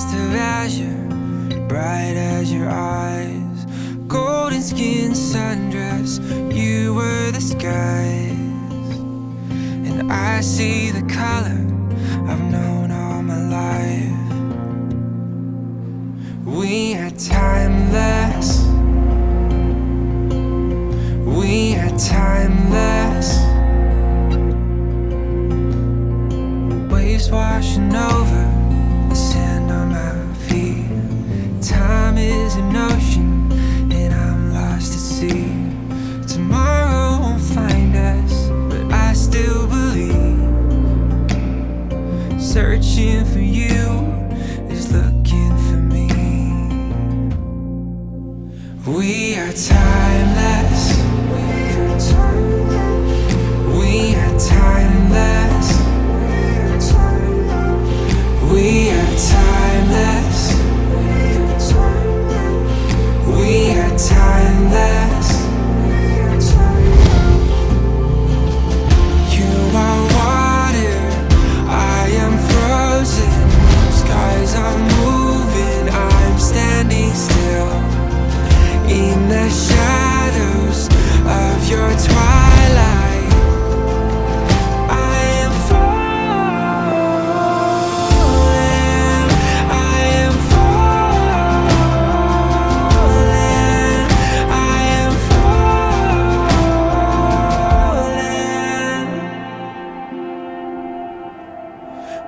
Mist of azure, bright as your eyes. Golden skin sundress, you were the skies. And I see the color I've known all my life. We are timeless. We are timeless. Waves washing over the sand on my feet. Time is an ocean and I'm lost at sea. Tomorrow won't find us, but I still believe. Searching for you is looking for me. We are timeless. We are timeless. We are timeless. We are timeless. You are water, I am frozen. Skies are moving, I'm standing still. In the shadows of your twilight, I am falling. I am falling. I am falling.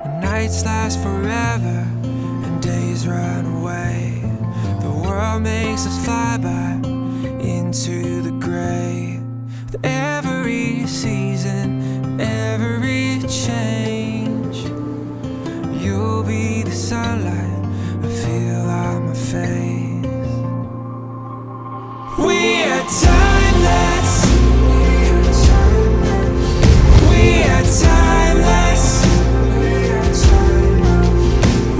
When nights last forever and days run away, the world makes us fly by into the gray. With every season, every change, you'll be the sunlight I feel on my face. We are timeless. We are timeless.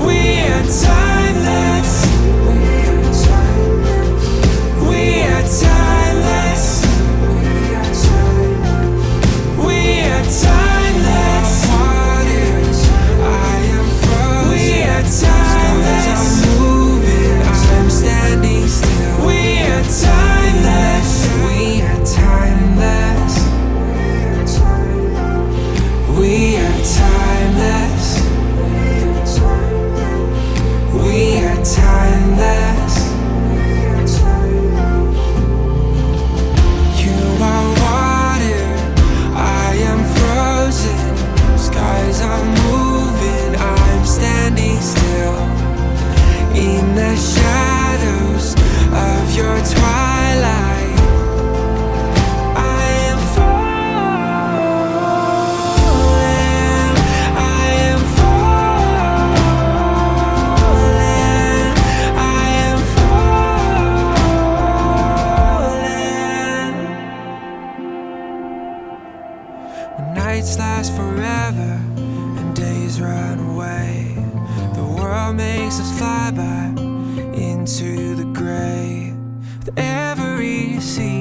We are timeless. We are timeless. We are timeless. I am frozen. We are timeless. I'm moving, I'm standing still. We are timeless. We are timeless. We are timeless. We are timeless. You are water, I am frozen. Skies are moving, I'm standing still. In the shadows of your twilight, I am falling. I am falling. I am falling. When nights last forever and days run away, the world makes us fly by into the gray. With every sea